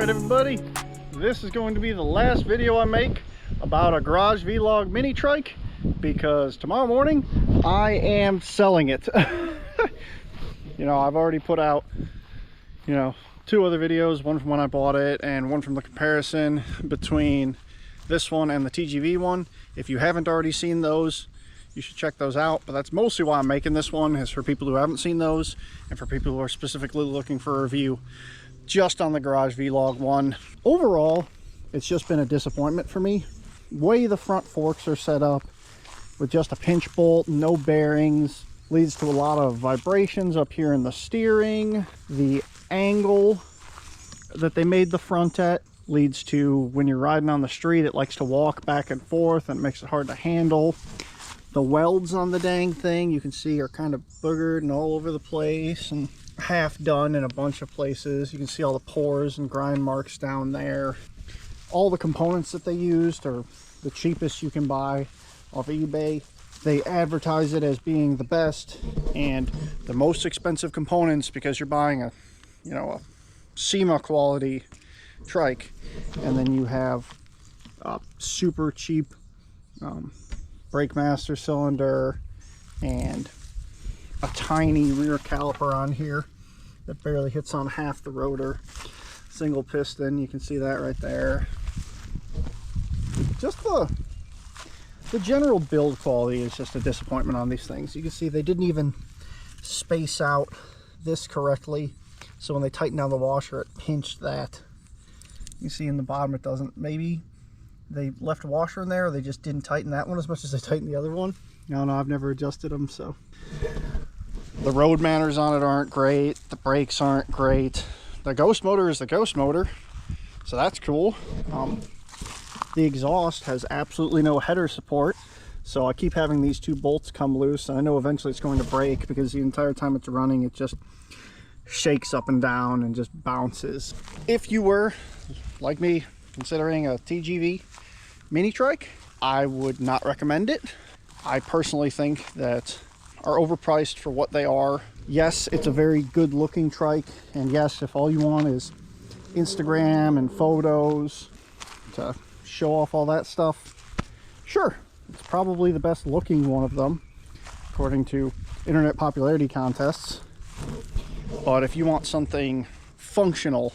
Alright everybody, this is going to be the last video I make about a garage vlog mini trike, because tomorrow morning I am selling it. You know, I've already put out, you know, 2 other videos, one from when I bought it and one from the comparison between this one and the TGV one. If you haven't already seen those, you should check those out, but that's mostly why I'm making this one, is for people who haven't seen those and for people who are specifically looking for a review just on the garage vlog one. Overall, it's just been a disappointment for me. Way the front forks are set up with just a pinch bolt, no bearings, leads to a lot of vibrations up here in the steering. The angle that they made the front at leads to, when you're riding on the street, it likes to walk back and forth and it makes it hard to handle. The welds on the dang thing, you can see, are kind of boogered and all over the place and half done in a bunch of places. You can see all the pores and grind marks down there. All the components that they used are the cheapest you can buy off eBay. They advertise it as being the best and the most expensive components because you're buying a, you know, a SEMA quality trike, and then you have a super cheap brake master cylinder and a tiny rear caliper on here that barely hits on half the rotor. Single piston, you can see that right there. Just the general build quality is just a disappointment on these things. You can see they didn't even space out this correctly, so when they tightened down the washer, it pinched that. You see in the bottom it doesn't. Maybe they left a washer in there, or they just didn't tighten that one as much as they tightened the other one. I don't know, I've never adjusted them. So the road manners on it aren't great, the brakes aren't great. The ghost motor is the ghost motor, so that's cool. The exhaust has absolutely no header support, so I keep having these 2 bolts come loose, and I know eventually it's going to break because the entire time it's running it just shakes up and down and just bounces. If you were, like me, considering a TGV mini trike, I would not recommend it. I personally think that are overpriced for what they are. Yes, it's a very good looking trike, and yes, if all you want is Instagram and photos to show off all that stuff, sure, it's probably the best looking one of them according to internet popularity contests. But if you want something functional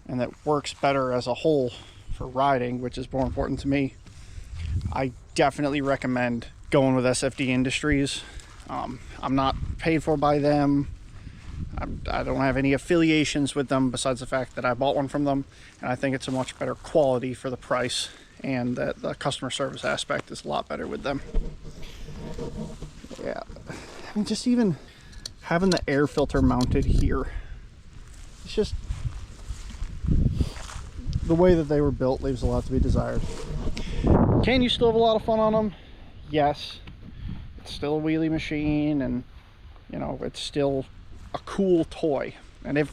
and that works better as a whole for riding, which is more important to me, I definitely recommend going with SFD Industries. I'm not paid for by them. I don't have any affiliations with them besides the fact that I bought one from them, and I think it's a much better quality for the price, and that the customer service aspect is a lot better with them. Yeah, I mean, just even having the air filter mounted here, it's just, the way that they were built leaves a lot to be desired. Can you still have a lot of fun on them? Yes. It's still a wheelie machine, and you know, it's still a cool toy. And if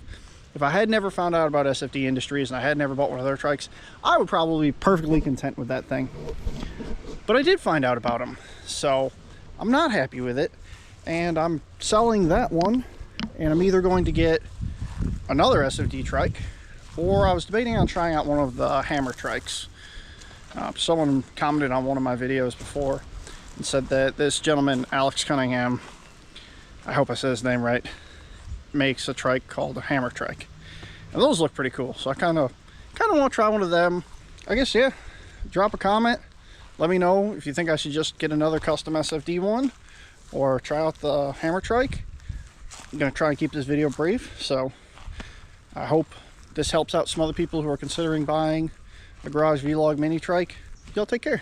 I had never found out about SFD Industries and I had never bought one of their trikes, I would probably be perfectly content with that thing. But I did find out about them, so I'm not happy with it, and I'm selling that one, and I'm either going to get another SFD trike, or I was debating on trying out one of the hammer trikes. Someone commented on one of my videos before and said that this gentleman, Alex Cunningham, I hope I said his name right, makes a trike called a hammer trike, and those look pretty cool. So I kind of want to try one of them. I guess, yeah, drop a comment, let me know if you think I should just get another custom SFD one or try out the hammer trike. I'm gonna try and keep this video brief, so I hope this helps out some other people who are considering buying a garage vlog mini trike. Y'all take care.